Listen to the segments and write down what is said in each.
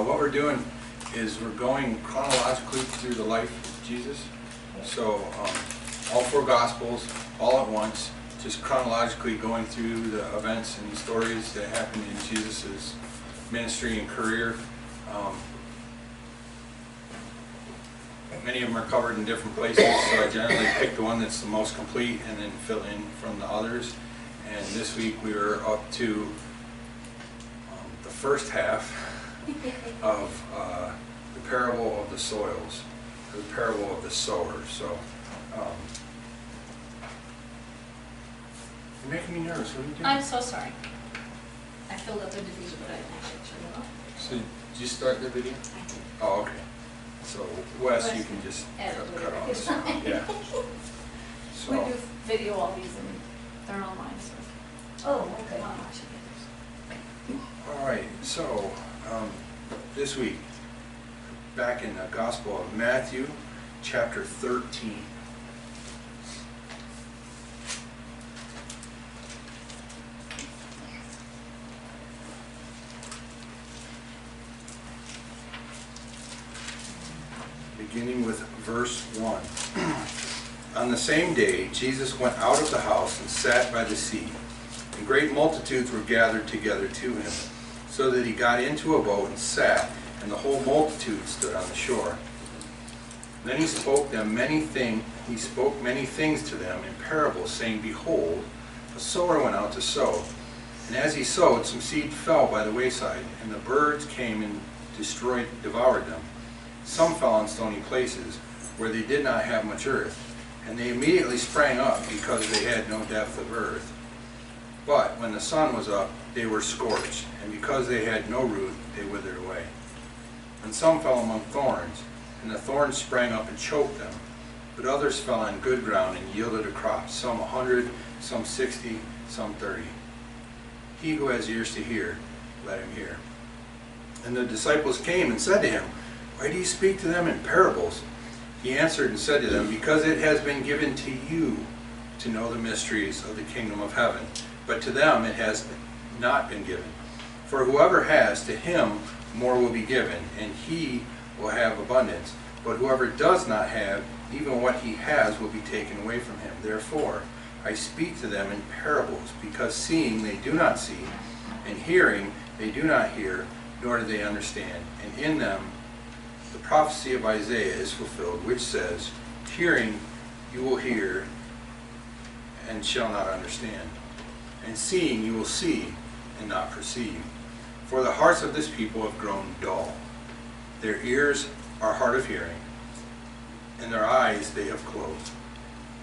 what we're doing is we're going chronologically through the life of Jesus. So all four Gospels, all at once, just chronologically going through the events and stories that happened in Jesus' ministry and career. Many of them are covered in different places, so I generally pick the one that's the most complete and then fill in from the others. And this week we were up to the first half of the parable of the soils, or the parable of the sower. So, you're making me nervous. What are you doing? I'm so sorry. I filled up the video, but I didn't actually turn it off. So, did you start the video? I did. Oh, okay. So, Wes, you can just cut off. So, yeah. So, We do video all these and they're online, so. Oh, okay. Well, I should get this. all right. So, this week, back in the Gospel of Matthew, chapter 13. Beginning with verse 1. On the same day, Jesus went out of the house and sat by the sea, and great multitudes were gathered together to him, so that he got into a boat and sat, and the whole multitude stood on the shore. Then he spoke many things to them in parables, saying, Behold, a sower went out to sow. And as he sowed, some seed fell by the wayside, and the birds came and devoured them. Some fell on stony places, where they did not have much earth, and they immediately sprang up, because they had no depth of earth. But when the sun was up, they were scorched, and because they had no root, they withered away. And some fell among thorns, and the thorns sprang up and choked them. But others fell on good ground and yielded a crop, some 100, some 60, some 30. He who has ears to hear, let him hear. And the disciples came and said to him, Why do you speak to them in parables? He answered and said to them, Because it has been given to you to know the mysteries of the kingdom of heaven, but to them it has not been given. For whoever has, to him more will be given, and he will have abundance. But whoever does not have, even what he has will be taken away from him. Therefore, I speak to them in parables, because seeing they do not see, and hearing they do not hear, nor do they understand. And in them the prophecy of Isaiah is fulfilled, which says, Hearing you will hear, and shall not understand. And seeing you will see, and not perceive. For the hearts of this people have grown dull. Their ears are hard of hearing, and their eyes they have closed,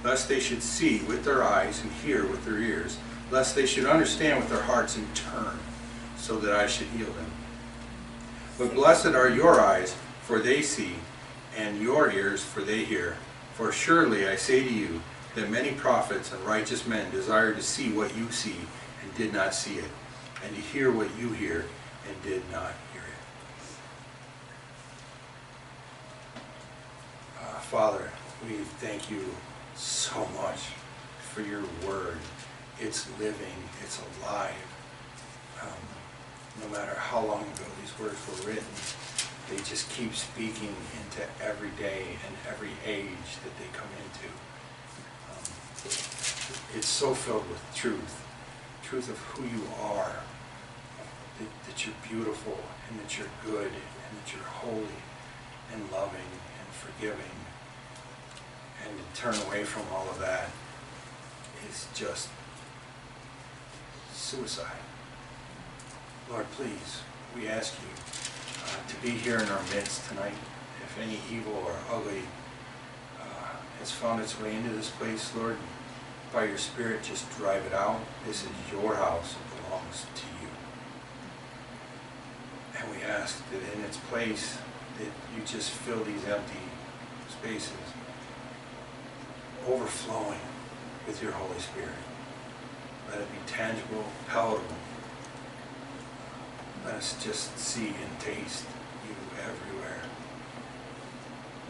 lest they should see with their eyes and hear with their ears, lest they should understand with their hearts and turn, so that I should heal them. But blessed are your eyes, for they see, and your ears, for they hear. For surely I say to you, that many prophets and righteous men desired to see what you see, and did not see it, and to hear what you hear, and did not hear it. Father, we thank you so much for your word. It's living, it's alive. No matter how long ago these words were written, they just keep speaking into every day and every age that they come into. It's so filled with truth of who you are, that you're beautiful, and that you're good, and that you're holy, and loving, and forgiving. And to turn away from all of that is just suicide. Lord, please, we ask you to be here in our midst tonight. If any evil or ugly has found its way into this place, Lord, by your Spirit, just drive it out. This is your house. It belongs to you. And we ask that in its place, that you just fill these empty spaces, overflowing with your Holy Spirit. Let it be tangible, palatable. Let us just see and taste you everywhere.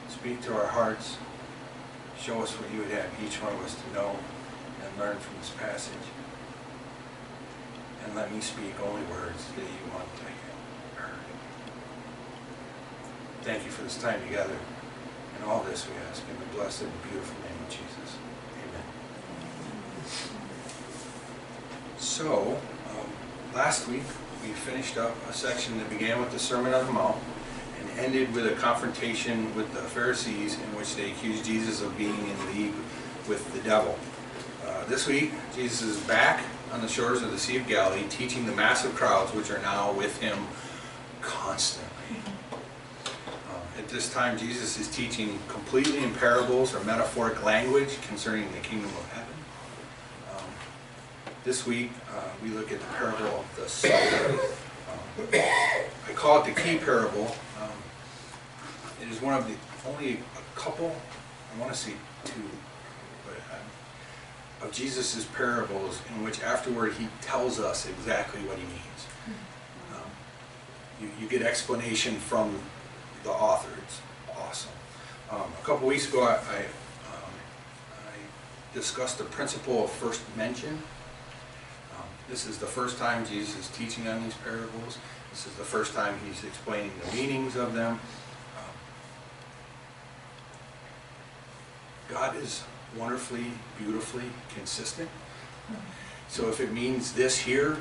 Speak to our hearts. Show us what you would have each one of us to know and learn from this passage. And let me speak only words that you want to hear heard. Thank you for this time together. And all this we ask in the blessed and beautiful name of Jesus. Amen. So, last week we finished up a section that began with the Sermon on the Mount and ended with a confrontation with the Pharisees in which they accused Jesus of being in league with the devil. This week, Jesus is back on the shores of the Sea of Galilee, teaching the massive crowds which are now with him constantly. At this time, Jesus is teaching completely in parables or metaphoric language concerning the kingdom of heaven. This week, we look at the parable of the sower. I call it the key parable. It is one of the only a couple, I want to say two, of Jesus' parables in which afterward he tells us exactly what he means. You get explanation from the author. It's awesome. A couple weeks ago I discussed the principle of first mention. This is the first time Jesus is teaching on these parables. This is the first time he's explaining the meanings of them. God is wonderfully, beautifully consistent. So if it means this here,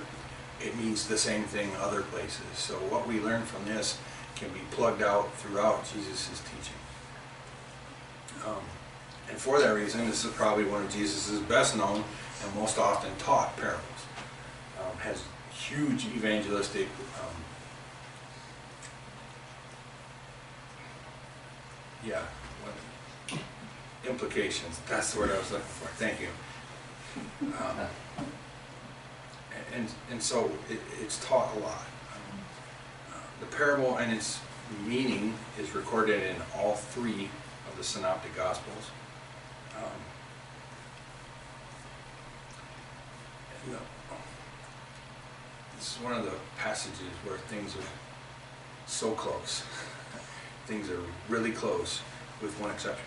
it means the same thing other places. So what we learn from this can be plugged out throughout Jesus' teaching. And for that reason, this is probably one of Jesus' best known and most often taught parables. Has huge evangelistic implications. That's the word I was looking for. Thank you. And so it's taught a lot. The parable and its meaning is recorded in all three of the Synoptic Gospels. This is one of the passages where things are so close. Things are really close, with one exception.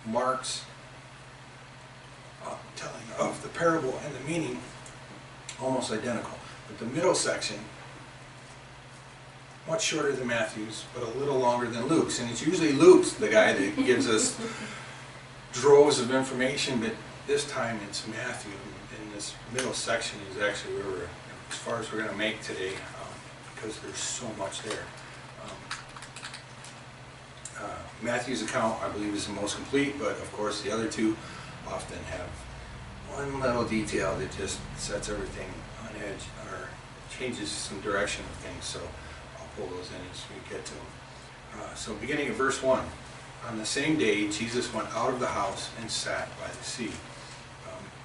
Mark's telling of the parable and the meaning almost identical, but the middle section much shorter than Matthew's, but a little longer than Luke's. And it's usually Luke's the guy that gives us droves of information, but this time it's Matthew. And this middle section is actually where we're, as far as we're going to make today, because there's so much there. Matthew's account, I believe, is the most complete, but of course the other two often have one little detail that just sets everything on edge or changes some direction of things. So I'll pull those in as we get to them. So beginning at verse 1. On the same day, Jesus went out of the house and sat by the sea.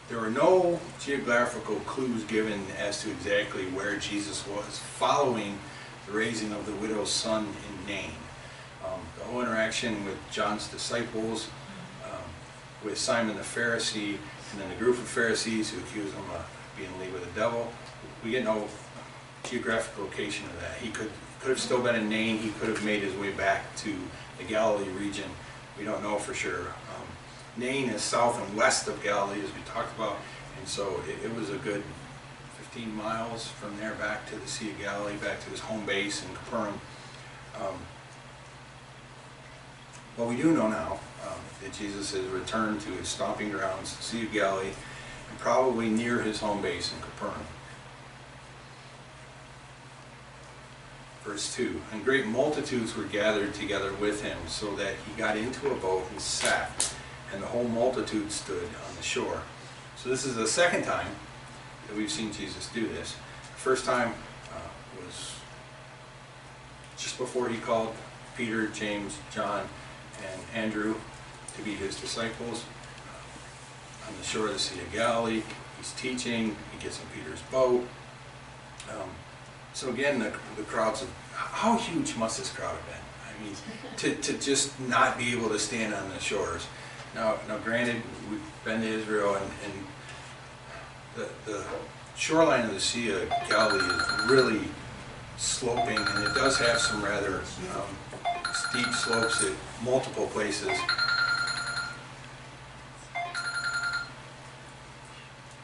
There were no geographical clues given as to exactly where Jesus was following the raising of the widow's son in Nain. The whole interaction with John's disciples, with Simon the Pharisee, and then the group of Pharisees who accused him of being in league with the devil. We get no geographic location of that. He could have still been in Nain. He could have made his way back to the Galilee region. We don't know for sure. Nain is south and west of Galilee, as we talked about, and so it was a good 15 miles from there back to the Sea of Galilee, back to his home base in Capernaum. But we do know now that Jesus has returned to his stomping grounds, the Sea of Galilee, and probably near his home base in Capernaum. Verse 2, and great multitudes were gathered together with him, so that he got into a boat and sat, and the whole multitude stood on the shore. So this is the second time that we've seen Jesus do this. The first time was just before he called Peter, James, John, and Andrew to be his disciples on the shore of the Sea of Galilee. He's teaching, he gets in Peter's boat. So again, the crowds of, how huge must this crowd have been? I mean, to just not be able to stand on the shores. Now granted, we've been to Israel, and the shoreline of the Sea of Galilee is really sloping, and it does have some rather steep slopes at multiple places.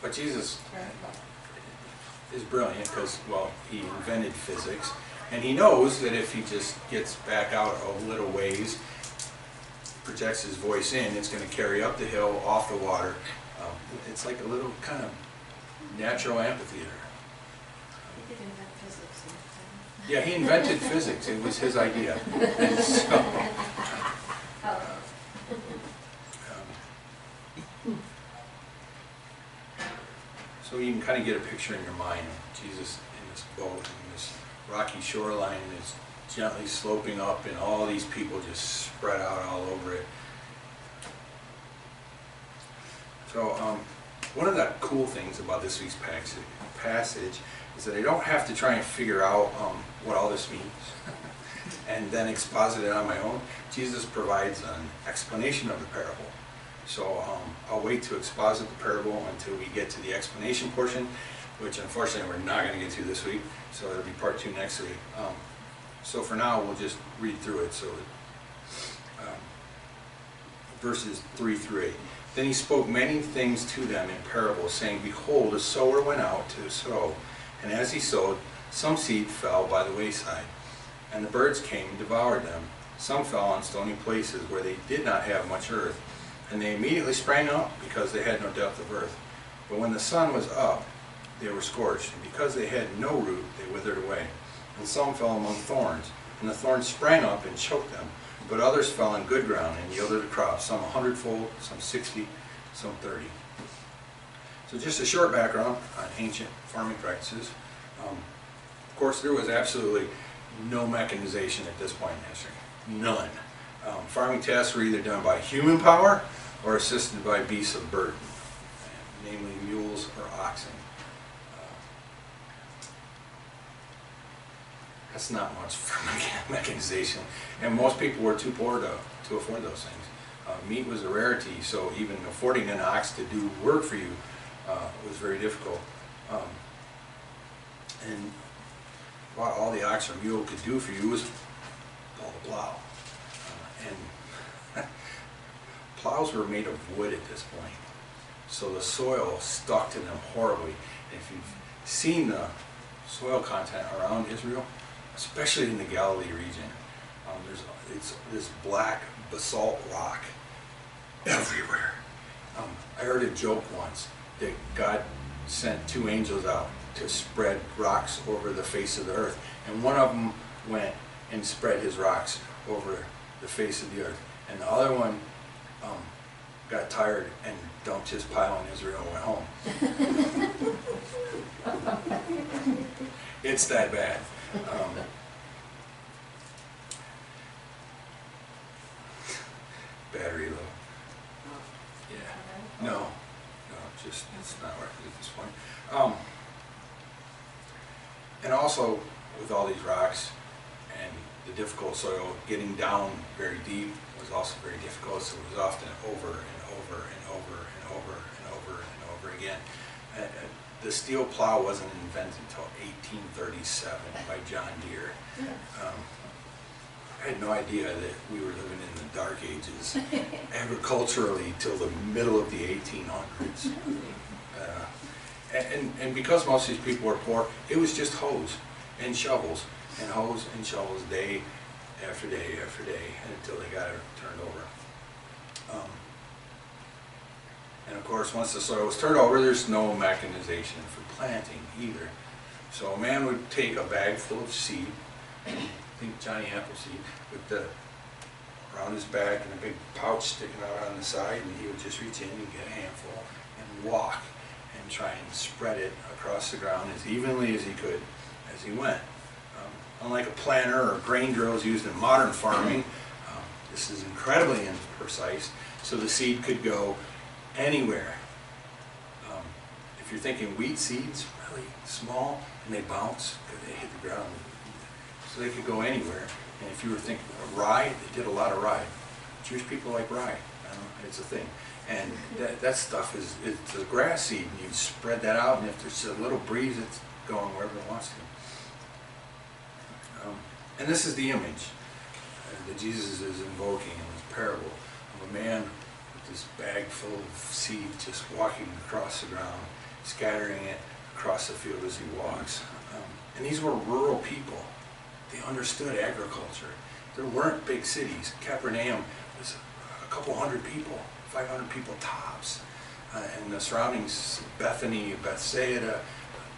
But Jesus, is brilliant because, well, he invented physics, and he knows that if he just gets back out a little ways, projects his voice in, it's going to carry up the hill, off the water. It's like a little kind of natural amphitheater. He did invent physics. Yeah, he invented physics. It was his idea. And so, Oh, so you can kind of get a picture in your mind of Jesus in this boat, and this rocky shoreline is gently sloping up, and all these people just spread out all over it. So one of the cool things about this week's passage is that I don't have to try and figure out what all this means and then exposit it on my own. Jesus provides an explanation of the parable. So I'll wait to exposit the parable until we get to the explanation portion, which unfortunately we're not going to get to this week, so it'll be part 2 next week. So for now, we'll just read through it. So verses 3 through 8. Then he spoke many things to them in parables, saying, Behold, a sower went out to sow, and as he sowed, some seed fell by the wayside, and the birds came and devoured them. Some fell on stony places where they did not have much earth, and they immediately sprang up, because they had no depth of earth. But when the sun was up, they were scorched, and because they had no root, they withered away. And some fell among thorns, and the thorns sprang up and choked them. But others fell on good ground and yielded a crop, some 100-fold, some 60, some 30. So just a short background on ancient farming practices. Of course, there was absolutely no mechanization at this point in history. None. Farming tasks were either done by human power or assisted by beasts of burden, namely mules or oxen. That's not much for mechanization, and most people were too poor to afford those things. Meat was a rarity, so even affording an ox to do work for you was very difficult. And what all the ox or mule could do for you was pull the plow. And plows were made of wood at this point, so the soil stuck to them horribly. And if you've seen the soil content around Israel, especially in the Galilee region, it's this black basalt rock everywhere. I heard a joke once that God sent 2 angels out to spread rocks over the face of the earth, and one of them went and spread his rocks over the face of the earth, and the other one got tired and dumped his pile in Israel and went home. It's that bad. Battery low. Yeah. No, just it's not working at this point. And also with all these rocks and the difficult soil, getting down very deep was also very difficult. So it was often over and over and over and over and over and over again. The steel plow wasn't invented until 1837 by John Deere. I had no idea that we were living in the dark ages agriculturally till the middle of the 1800s. And because most of these people were poor, it was just hoes and shovels day after day after day until they got it turned over. And of course, once the soil was turned over, there's no mechanization for planting either. So a man would take a bag full of seed, I think Johnny Appleseed, with around his back and a big pouch sticking out on the side, and he would just reach in and get a handful and walk and try and spread it across the ground as evenly as he could as he went. Unlike a planter or grain drills used in modern farming, this is incredibly imprecise, so the seed could go anywhere. If you're thinking wheat seeds, really small, and they bounce because they hit the ground, so they could go anywhere. And if you were thinking of rye, they did a lot of rye. Jewish people like rye. It's a thing. And that stuff it's a grass seed, and you spread that out, and if there's a little breeze, it's going wherever it wants to. And this is the image that Jesus is invoking in this parable of a man with this bag full of seed just walking across the ground, scattering it across the field as he walks. And these were rural people. They understood agriculture. There weren't big cities. Capernaum was a couple hundred people, 500 people tops. And the surroundings, Bethany, Bethsaida,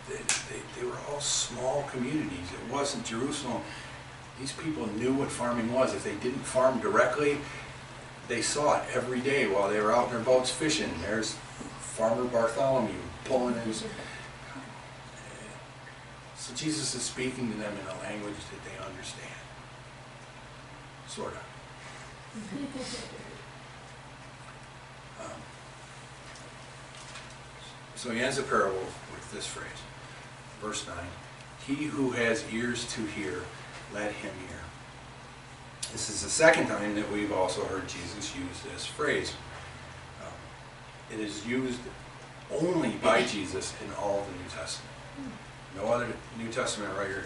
they were all small communities. It wasn't Jerusalem. These people knew what farming was. If they didn't farm directly, they saw it every day while they were out in their boats fishing. There's Farmer Bartholomew pulling his... So Jesus is speaking to them in a language that they understand. Sort of. So he ends the parable with this phrase. Verse 9. He who has ears to hear, let him hear. This is the second time that we've also heard Jesus use this phrase. It is used only by Jesus in all of the New Testament. No other New Testament writer,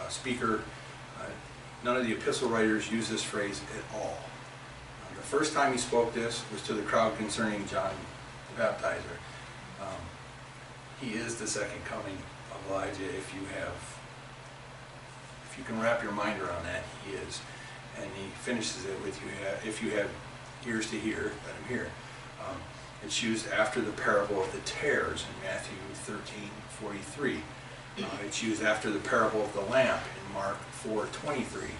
speaker, none of the epistle writers use this phrase at all. The first time he spoke this was to the crowd concerning John the Baptizer. He is the second coming of Elijah. If you can wrap your mind around that, he is. And he finishes it with, if you have ears to hear, let him hear. It's used after the parable of the tares in Matthew 13:43. It's used after the parable of the lamp in Mark 4:23.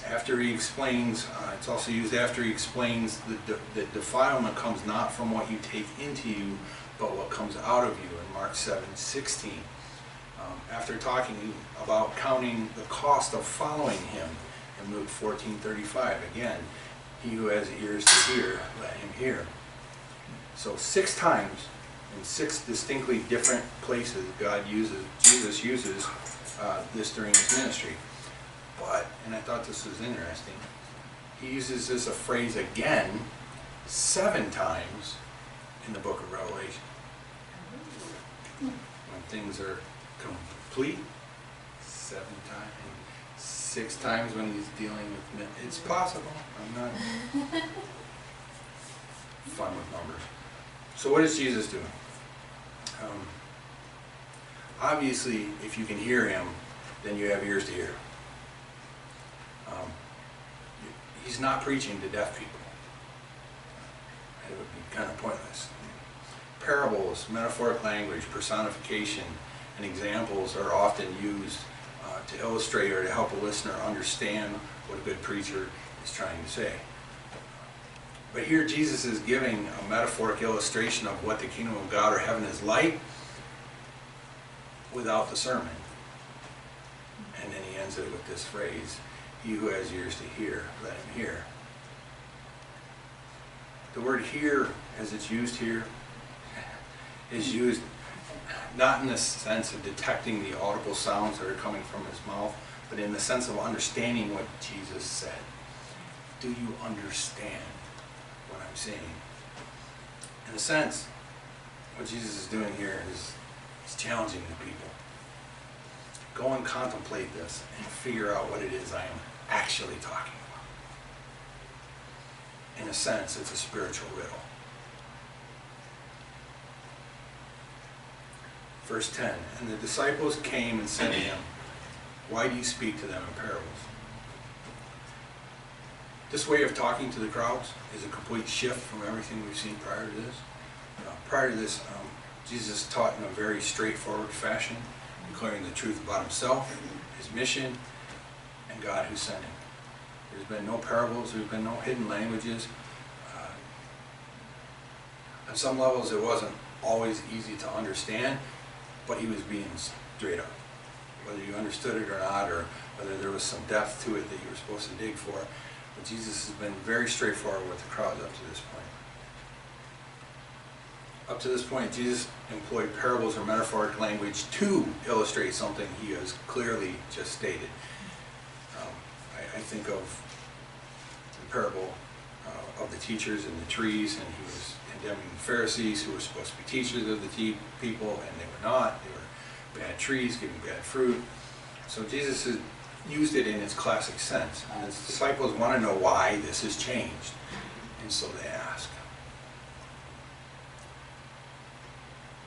After he explains, it's also used after he explains that defilement comes not from what you take into you, but what comes out of you in Mark 7:16. After talking about counting the cost of following him in Luke 14:35. Again, he who has ears to hear, let him hear. So 6 times in 6 distinctly different places Jesus uses this during his ministry. But, and I thought this was interesting, he uses this a phrase again 7 times in the book of Revelation. When things are complete, 7 times. 6 times when he's dealing with men. It's possible. I'm not fun with numbers. So what is Jesus doing? Obviously, if you can hear him, then you have ears to hear. He's not preaching to deaf people. It would be kind of pointless. Parables, metaphoric language, personification, and examples are often used to illustrate or to help a listener understand what a good preacher is trying to say. But here Jesus is giving a metaphoric illustration of what the kingdom of God or heaven is like without the sermon. And then he ends it with this phrase, he who has ears to hear, let him hear. The word hear, as it's used here, is used not in the sense of detecting the audible sounds that are coming from his mouth, but in the sense of understanding what Jesus said. Do you understand what I'm saying? In a sense, what Jesus is doing here is he's challenging the people. Go and contemplate this and figure out what it is I am actually talking about. In a sense, it's a spiritual riddle. Verse 10, and the disciples came and said to him, why do you speak to them in parables? This way of talking to the crowds is a complete shift from everything we've seen prior to this. Prior to this, Jesus taught in a very straightforward fashion, declaring the truth about himself, his mission, and God who sent him. There's been no parables, there's been no hidden languages. On some levels it wasn't always easy to understand, but he was being straight up. Whether you understood it or not, or whether there was some depth to it that you were supposed to dig for. But Jesus has been very straightforward with the crowds up to this point. Up to this point, Jesus employed parables or metaphoric language to illustrate something he has clearly just stated. I think of the parable of the teachers and the trees, and he was condemning the Pharisees who were supposed to be teachers of the people, and they were not. They were bad trees giving bad fruit. So Jesus has used it in its classic sense. And his disciples want to know why this has changed. And so they ask.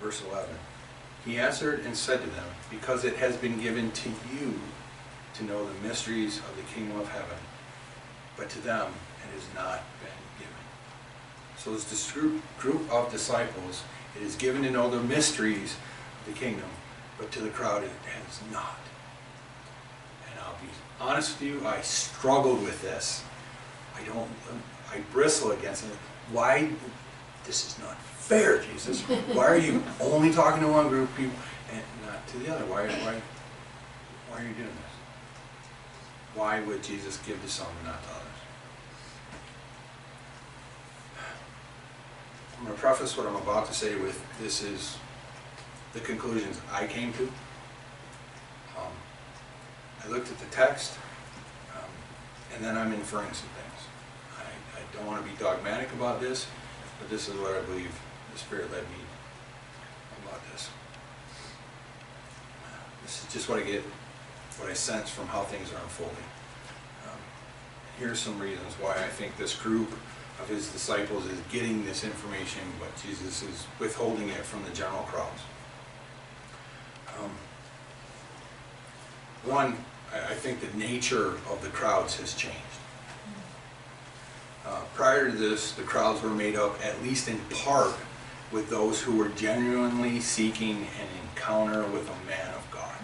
Verse 11. He answered and said to them, because it has been given to you to know the mysteries of the kingdom of heaven, but to them it has not been given. So as this group of disciples, it is given to know the mysteries of the kingdom, but to the crowd it has not. And I'll be honest with you, I struggled with this. I bristle against it. Why? This is not fair, Jesus. Why are you only talking to one group of people and not to the other? Why are you doing this? Why would Jesus give to some and not to others? I'm going to preface what I'm about to say with, this is the conclusions I came to. I looked at the text, and then I'm inferring some things. I don't want to be dogmatic about this, but this is what I believe the Spirit led me about this. This is just what I get, what I sense from how things are unfolding. Here's some reasons why I think this group of his disciples is getting this information, but Jesus is withholding it from the general crowds. One, I think the nature of the crowds has changed. Prior to this, the crowds were made up, at least in part, with those who were genuinely seeking an encounter with a man of God,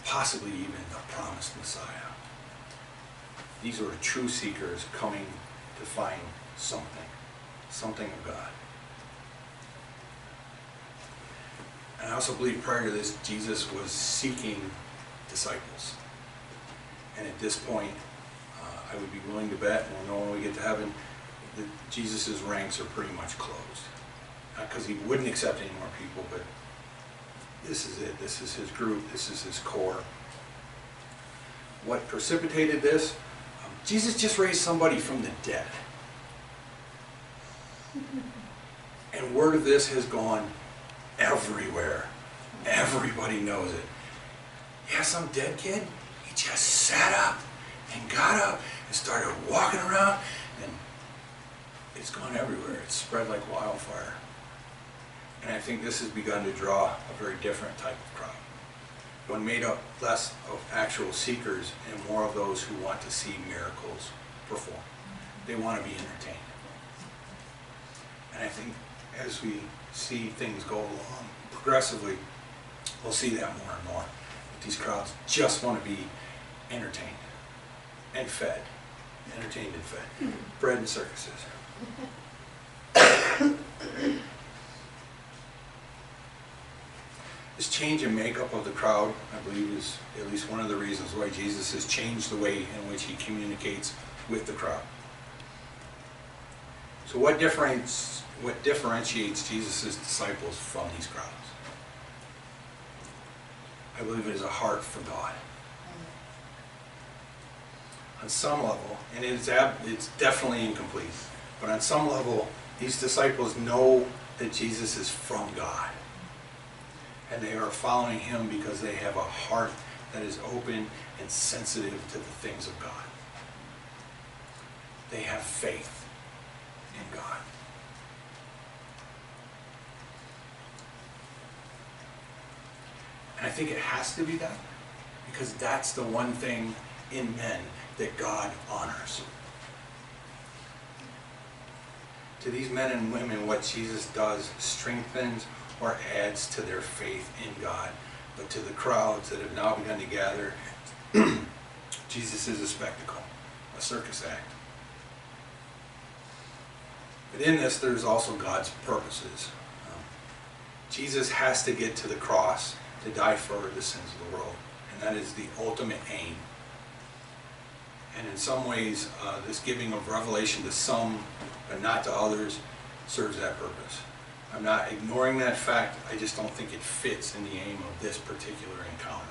possibly even the promised Messiah. These were true seekers coming to find something of God. And I also believe prior to this, Jesus was seeking disciples. And at this point, I would be willing to bet, and we'll know when we get to heaven, that Jesus' ranks are pretty much closed. Not because he wouldn't accept any more people, but this is it. This is his group. This is his core. What precipitated this? Jesus just raised somebody from the dead. And word of this has gone everywhere. Everybody knows it. Yeah, some dead kid, he just sat up and got up and started walking around, and it's gone everywhere. It's spread like wildfire. And I think this has begun to draw a very different type of crowd. One made up less of actual seekers and more of those who want to see miracles performed. They want to be entertained. And I think as we see things go along progressively, we'll see that more and more. But these crowds just want to be entertained and fed. Entertained and fed. Bread and circuses. This change in makeup of the crowd, I believe, is at least one of the reasons why Jesus has changed the way in which he communicates with the crowd. So what differentiates Jesus' disciples from these crowds? I believe it is a heart for God. On some level, and it's definitely incomplete, but on some level, these disciples know that Jesus is from God. And they are following him because they have a heart that is open and sensitive to the things of God. They have faith in God. And I think it has to be that, because that's the one thing in men that God honors. To these men and women, what Jesus does strengthens or adds to their faith in God. But to the crowds that have now begun to gather, Jesus is a spectacle, a circus act. But in this, there's also God's purposes. Jesus has to get to the cross to die for the sins of the world. And that is the ultimate aim. And in some ways, this giving of revelation to some, but not to others, serves that purpose. I'm not ignoring that fact. I just don't think it fits in the aim of this particular encounter.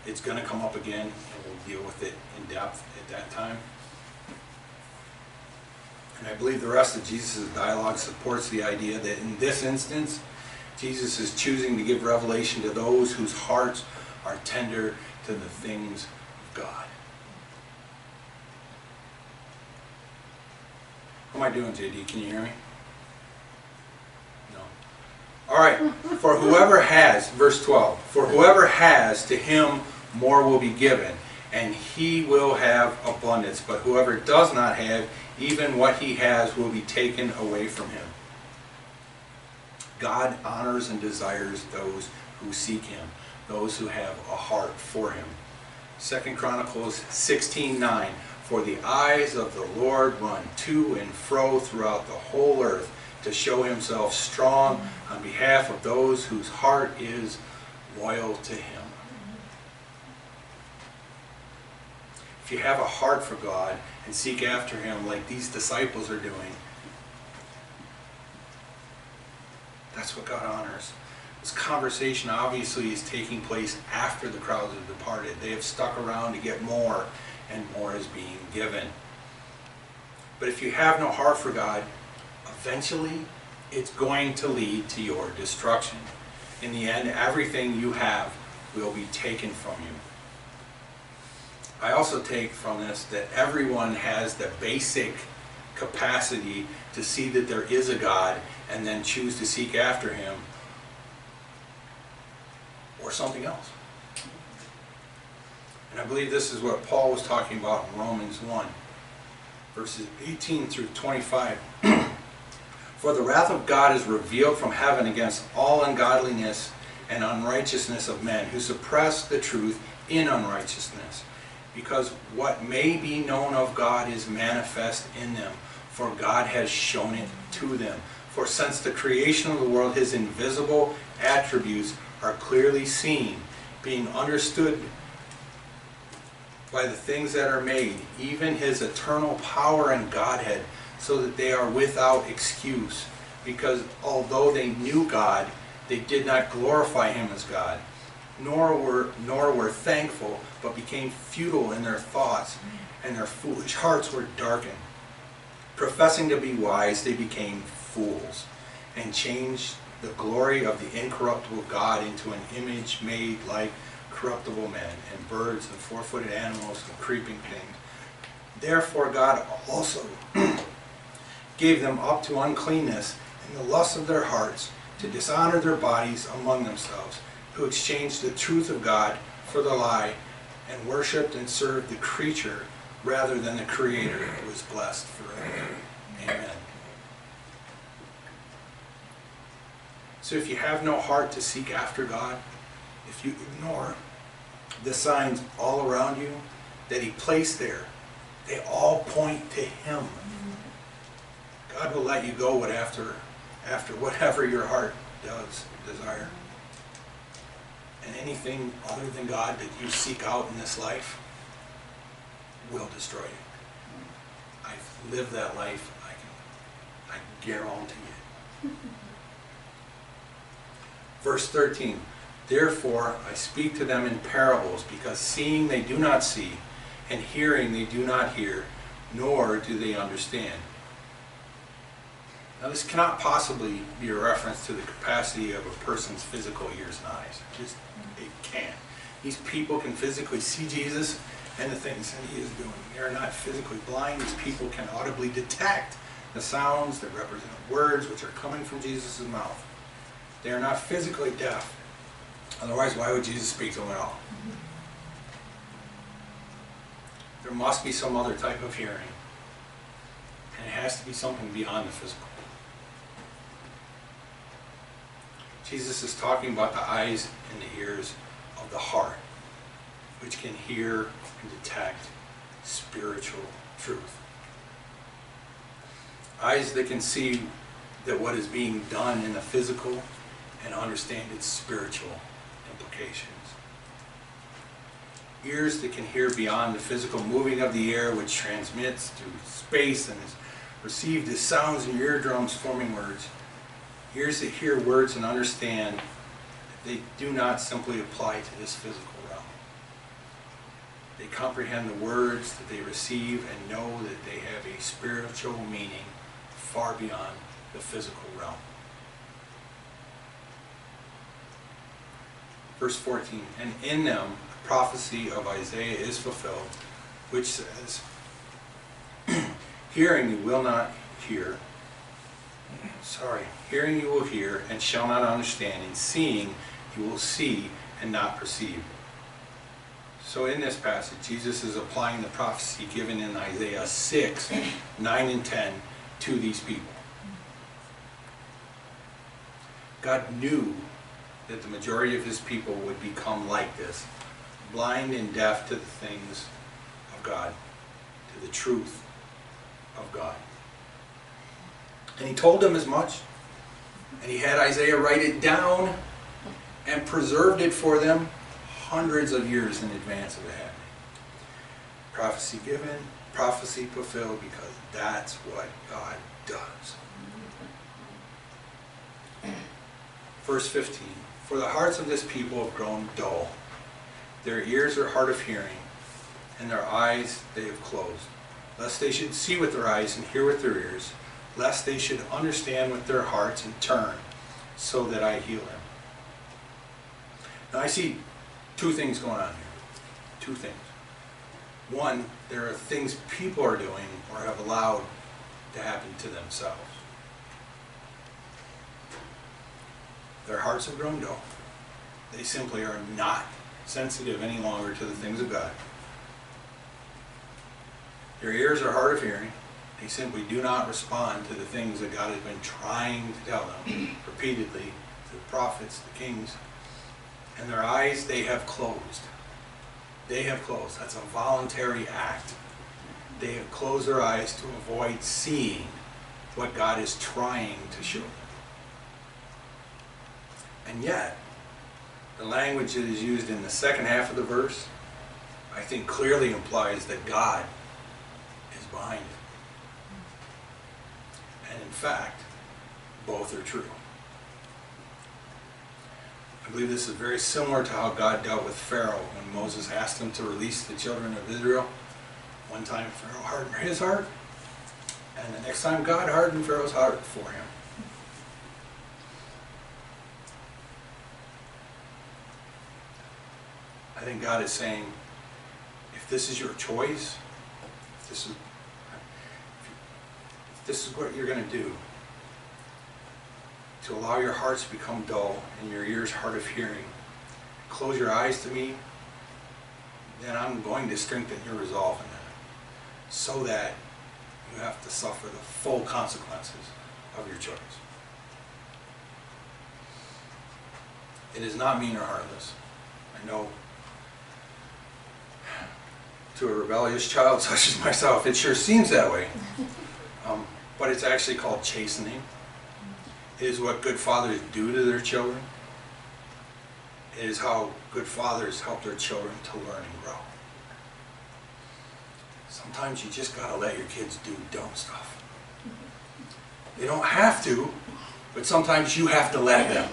It's going to come up again, and we'll deal with it in depth at that time. And I believe the rest of Jesus' dialogue supports the idea that in this instance, Jesus is choosing to give revelation to those whose hearts are tender to the things of God. How am I doing, JD? Can you hear me? No. All right, for whoever has, verse 12, for whoever has, to him more will be given, and he will have abundance. But whoever does not have, even what he has will be taken away from him. God honors and desires those who seek him, those who have a heart for him. 2 Chronicles 16:9, for the eyes of the Lord run to and fro throughout the whole earth, to show himself strong on behalf of those whose heart is loyal to him. If you have a heart for God and seek after him like these disciples are doing, that's what God honors. This conversation obviously is taking place after the crowds have departed. They have stuck around to get more, and more is being given. But if you have no heart for God, eventually it's going to lead to your destruction. In the end, everything you have will be taken from you. I also take from this that everyone has the basic capacity to see that there is a God and then choose to seek after him or something else. And I believe this is what Paul was talking about in Romans 1, verses 18 through 25. For the wrath of God is revealed from heaven against all ungodliness and unrighteousness of men who suppress the truth in unrighteousness, because what may be known of God is manifest in them, for God has shown it to them. For since the creation of the world, his invisible attributes are clearly seen, being understood by the things that are made, even his eternal power and Godhead, so that they are without excuse. Because although they knew God, they did not glorify him as God, nor were thankful, but became futile in their thoughts, and their foolish hearts were darkened. Professing to be wise, they became fools, and changed the glory of the incorruptible God into an image made like corruptible men, and birds, and four-footed animals, and creeping things. Therefore God also gave them up to uncleanness in the lust of their hearts, to dishonor their bodies among themselves, who exchanged the truth of God for the lie, and worshipped and served the creature rather than the Creator, who is blessed forever. Amen. So if you have no heart to seek after God, if you ignore the signs all around you that he placed there, they all point to him. God will let you go after whatever your heart does desire. And anything other than God that you seek out in this life will destroy you. I've lived that life. I guarantee it. Verse 13, therefore I speak to them in parables, because seeing they do not see, and hearing they do not hear, nor do they understand. Now this cannot possibly be a reference to the capacity of a person's physical ears and eyes. It can't. These people can physically see Jesus and the things that he is doing. They are not physically blind. These people can audibly detect the sounds that represent words which are coming from Jesus' mouth. They are not physically deaf. Otherwise, why would Jesus speak to them at all? There must be some other type of hearing. And it has to be something beyond the physical. Jesus is talking about the eyes and the ears of the heart, which can hear and detect spiritual truth. Eyes that can see that what is being done in the physical and understand its spiritual implications. Ears that can hear beyond the physical moving of the air, which transmits to space and is received as sounds in your eardrums forming words. Ears that hear words and understand that they do not simply apply to this physical realm. They comprehend the words that they receive and know that they have a spiritual meaning far beyond the physical realm. Verse 14, and in them the prophecy of Isaiah is fulfilled, which says, hearing you will not hear, Hearing you will hear and shall not understand, and seeing you will see and not perceive. So in this passage, Jesus is applying the prophecy given in Isaiah 6, 9 and 10 to these people. God knew that the majority of his people would become like this, blind and deaf to the things of God, to the truth of God. And he told them as much. And he had Isaiah write it down and preserved it for them hundreds of years in advance of it happening. Prophecy given, prophecy fulfilled, because that's what God does. Verse 15, for the hearts of this people have grown dull. Their ears are hard of hearing, and their eyes they have closed, lest they should see with their eyes and hear with their ears, lest they should understand with their hearts and turn, so that I heal them. Now I see two things going on here. Two things. One, there are things people are doing or have allowed to happen to themselves. Their hearts have grown dull. They simply are not sensitive any longer to the things of God. Their ears are hard of hearing. They simply do not respond to the things that God has been trying to tell them repeatedly, to the prophets, the kings. And their eyes, they have closed. They have closed. That's a voluntary act. They have closed their eyes to avoid seeing what God is trying to show them. And yet, the language that is used in the second half of the verse, I think clearly implies that God is behind it. And in fact, both are true. I believe this is very similar to how God dealt with Pharaoh when Moses asked him to release the children of Israel. One time Pharaoh hardened his heart, and the next time God hardened Pharaoh's heart for him. I think God is saying, if this is your choice, if this is what you're going to do, to allow your hearts to become dull and your ears hard of hearing, close your eyes to me, then I'm going to strengthen your resolve in that, so that you have to suffer the full consequences of your choice. It is not mean or heartless. I know to a rebellious child such as myself, it sure seems that way. But it's actually called chastening. It is what good fathers do to their children. It is how good fathers help their children to learn and grow. Sometimes you just gotta let your kids do dumb stuff. They don't have to, but sometimes you have to let them.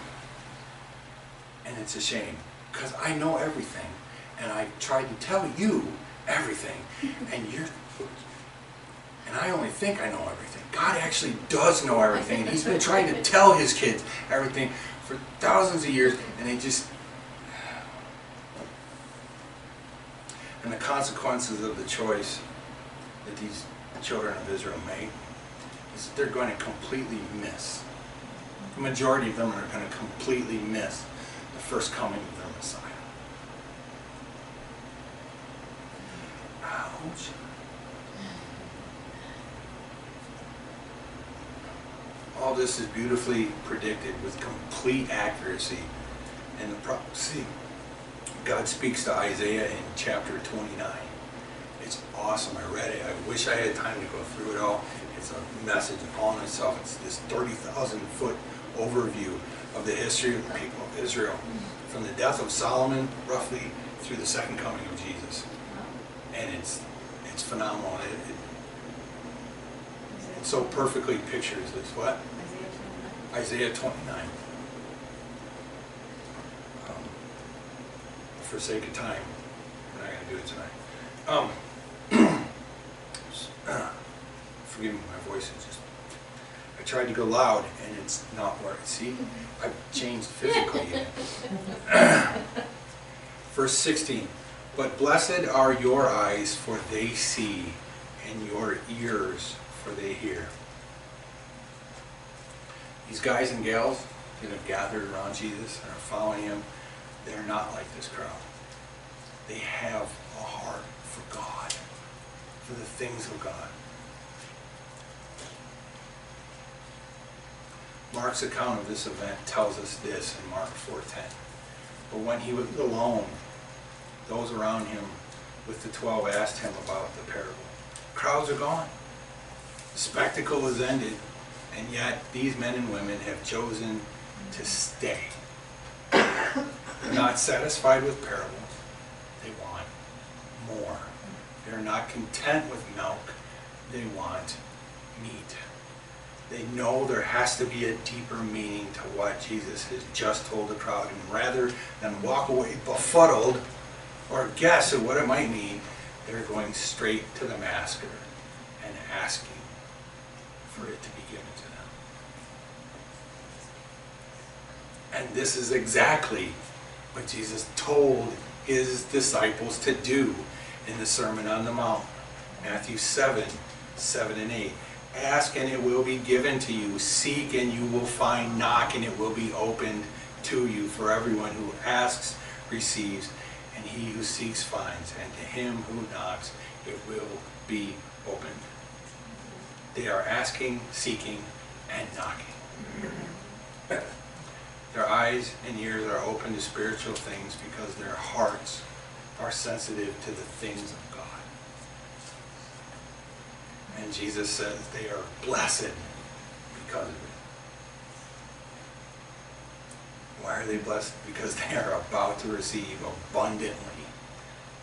And it's a shame, because I know everything, and I tried to tell you everything, and I only think I know everything. God actually does know everything, and he's been trying to tell his kids everything for thousands of years, and they just... And the consequences of the choice that these children of Israel made is that they're going to completely miss. The majority of them are going to completely miss the first coming of their Messiah. Ouch. All this is beautifully predicted with complete accuracy in the prophecy. God speaks to Isaiah in chapter 29. It's awesome. I read it. I wish I had time to go through it all. It's a message all in itself. It's this 30,000-foot overview of the history of the people of Israel, from the death of Solomon, roughly, through the second coming of Jesus. And it's phenomenal. It so perfectly pictures this. What? Isaiah 29. For sake of time, we're not going to do it tonight. Forgive me, my voice is just... I tried to go loud, and it's not working. See? I've changed physically. Verse 16. But blessed are your eyes, for they see, and your ears, for they hear. These guys and gals that have gathered around Jesus and are following him, they're not like this crowd. They have a heart for God, for the things of God. Mark's account of this event tells us this in Mark 4:10. But when he was alone, those around him with the 12 asked him about the parable. Crowds are gone. The spectacle is ended, and yet these men and women have chosen to stay. They're not satisfied with parables. They want more. They're not content with milk. They want meat. They know there has to be a deeper meaning to what Jesus has just told the crowd. And rather than walk away befuddled or guess at what it might mean, they're going straight to the master and asking for it to be given to them. And this is exactly what Jesus told his disciples to do in the Sermon on the Mount. Matthew 7:7-8. Ask and it will be given to you. Seek and you will find. Knock and it will be opened to you. For everyone who asks receives, and he who seeks finds, and to him who knocks it will be opened. They are asking, seeking, and knocking. Their eyes and ears are open to spiritual things because their hearts are sensitive to the things of God. And Jesus says they are blessed because of it. Why are they blessed? Because they are about to receive abundantly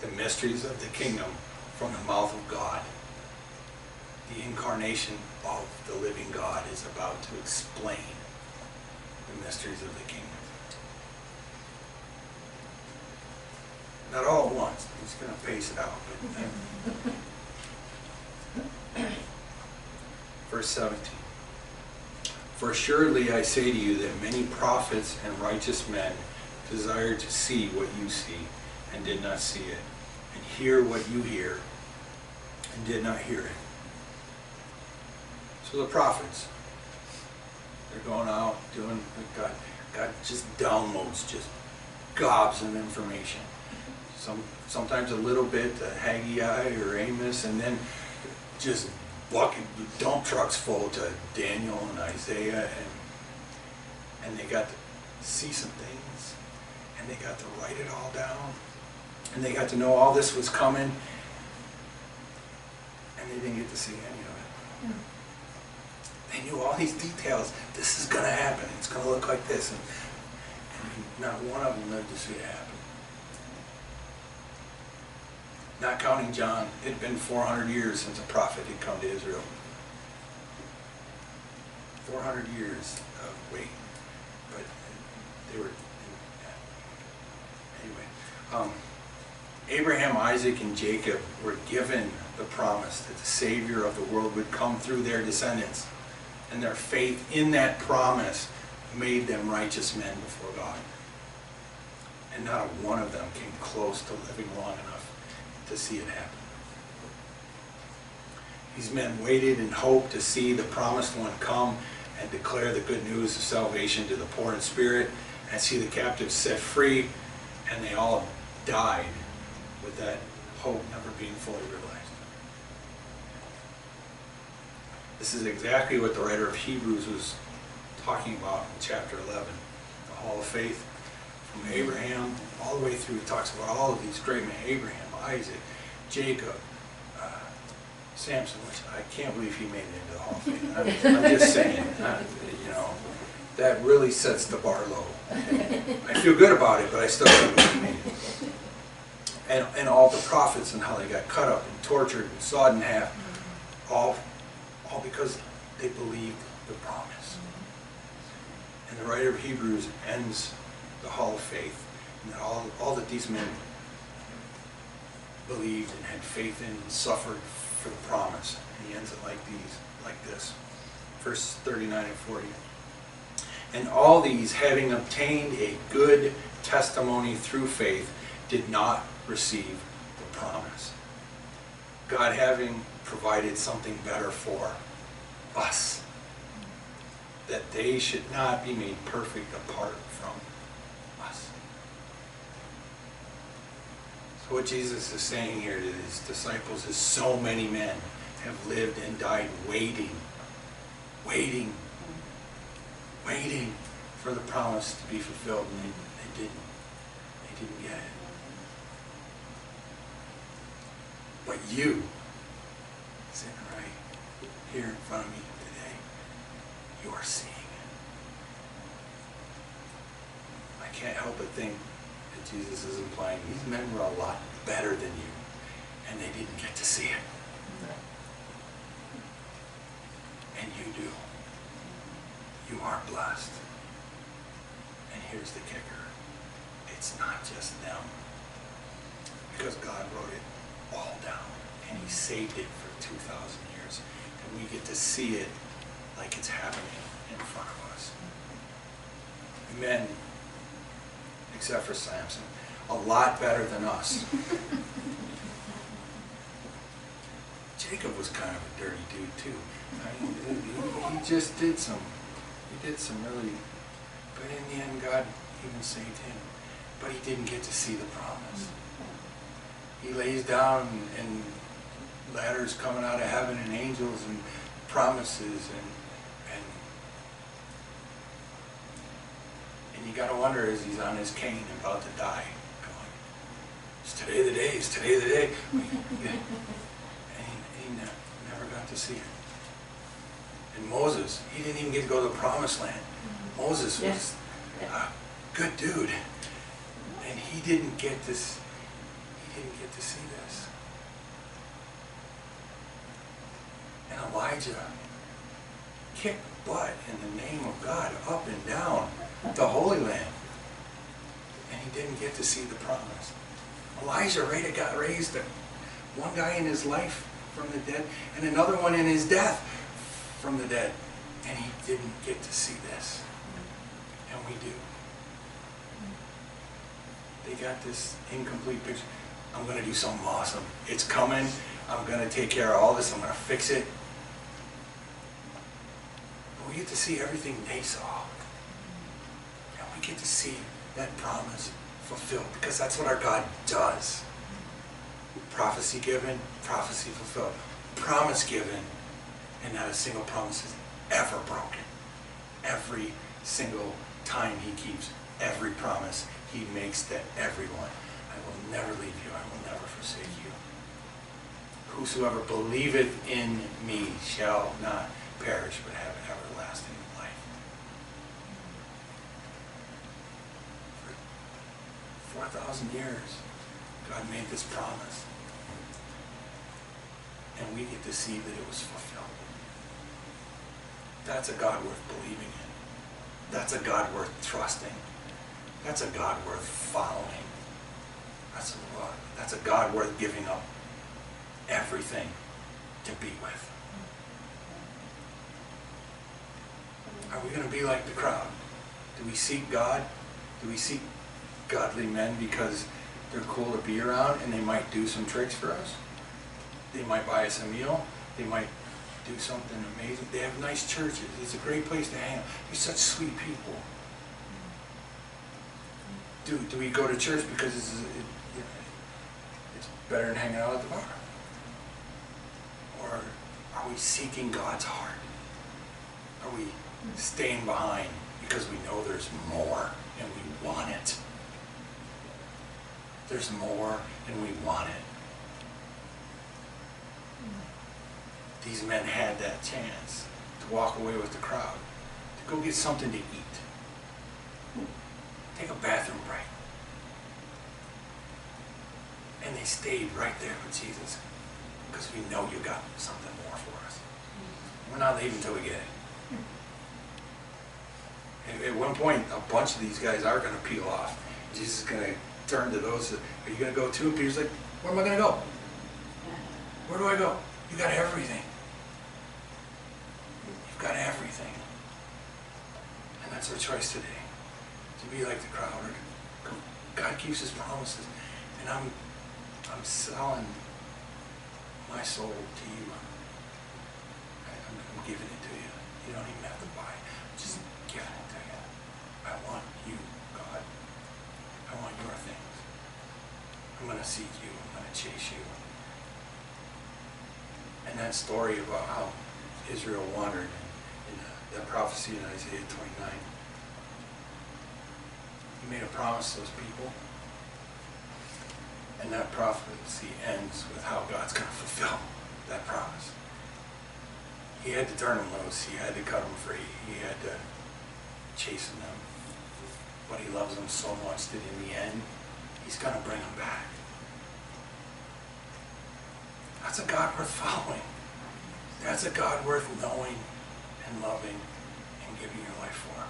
the mysteries of the kingdom from the mouth of God. The incarnation of the living God is about to explain the mysteries of the kingdom. Not all at once. I'm just going to pace it out. Verse 17. For assuredly I say to you that many prophets and righteous men desired to see what you see and did not see it, and hear what you hear and did not hear it. So the prophets, they're going out doing what God just downloads, just gobs of information. Sometimes a little bit to Haggai or Amos, and then just dump trucks full to Daniel and Isaiah, and they got to see some things, and they got to write it all down, and they got to know all this was coming, and they didn't get to see any of it. They knew all these details. This is going to happen. It's going to look like this, and not one of them lived to see it happen. Not counting John, it had been 400 years since a prophet had come to Israel. 400 years of waiting. But they were, anyway. Abraham, Isaac, and Jacob were given the promise that the Savior of the world would come through their descendants. And their faith in that promise made them righteous men before God. And not one of them came close to living long enough to see it happen. These men waited in hope to see the promised one come and declare the good news of salvation to the poor in spirit and see the captives set free, and they all died with that hope never being fully realized. This is exactly what the writer of Hebrews was talking about in chapter 11, the Hall of Faith. From Abraham all the way through, it talks about all of these great men: Abraham, Isaac, Jacob, Samson, which I can't believe he made it into the Hall of Fame. I'm just saying, that really sets the bar low. I feel good about it, but I still can't believe he made it. And all the prophets and how they got cut up and tortured and sawed in half, all because they believed the promise. And the writer of Hebrews ends the Hall of Faith, and all that these men believed and had faith in and suffered for the promise. And he ends it like this. Verses 39 and 40. And all these, having obtained a good testimony through faith, did not receive the promise. God having provided something better for us. that they should not be made perfect apart from us. So what Jesus is saying here to his disciples is so many men have lived and died waiting for the promise to be fulfilled, and they didn't get it. But you, sitting right here in front of me today, you are seeing it. I can't help but think that Jesus is implying these men were a lot better than you, and they didn't get to see it. And you do. You are blessed. And here's the kicker. It's not just them. Because God wrote it all down. And he saved it for 2,000 years. And we get to see it like it's happening in front of us. Men, except for Samson, a lot better than us. Jacob was kind of a dirty dude too. I mean, he just did some really, but in the end God even saved him. But he didn't get to see the promise. He lays down and ladders coming out of heaven and angels and promises and you gotta wonder as he's on his cane about to die, going, is today the day? Is today the day? Never got to see it. And Moses, he didn't even get to go to the promised land. Moses was a good dude. And he didn't get this, he didn't get to see this. And Elijah kicked butt in the name of God up and down the Holy Land. And he didn't get to see the promise. Elijah got raised one guy in his life from the dead and another one in his death from the dead. And he didn't get to see this. And we do. They got this incomplete picture. I'm going to do something awesome. It's coming. I'm going to take care of all this. I'm going to fix it. But we get to see everything they saw. And we get to see that promise fulfilled because that's what our God does. Prophecy given, prophecy fulfilled. Promise given, and not a single promise is ever broken. Every single time he keeps every promise he makes to everyone. I will never leave you. I will never forsake you. Whosoever believeth in me shall not perish, but have everlasting life. For 4,000 years, God made this promise. And we get to see that it was fulfilled. That's a God worth believing in. That's a God worth trusting. That's a God worth following. That's a God worth giving up everything to be with. Are we going to be like the crowd? Do we seek God? Do we seek godly men because they're cool to be around and they might do some tricks for us? They might buy us a meal. They might do something amazing. They have nice churches. It's a great place to hang out. They're such sweet people. Do we go to church because it's better than hanging out at the bar? Or are we seeking God's heart? Are we staying behind because we know there's more and we want it? There's more and we want it. These men had that chance to walk away with the crowd, to go get something to eat, take a bathroom break. And they stayed right there with Jesus because we know you got something more for us. We're not leaving until we get it. At one point, a bunch of these guys are going to peel off. Jesus is going to turn to those, are you going to go too? And Peter's like, where am I going to go? Where do I go? You got everything. You've got everything. And that's our choice today. To be like the crowd. God keeps his promises. And I'm selling my soul to you. I'm giving it to you. You don't even have to buy it. story about how Israel wandered in that prophecy in Isaiah 29. He made a promise to those people, and that prophecy ends with how God's going to fulfill that promise. He had to turn them loose. He had to cut them free. He had to chasten them. But he loves them so much that in the end, he's going to bring them back. That's a God worth following. That's a God worth knowing and loving and giving your life for.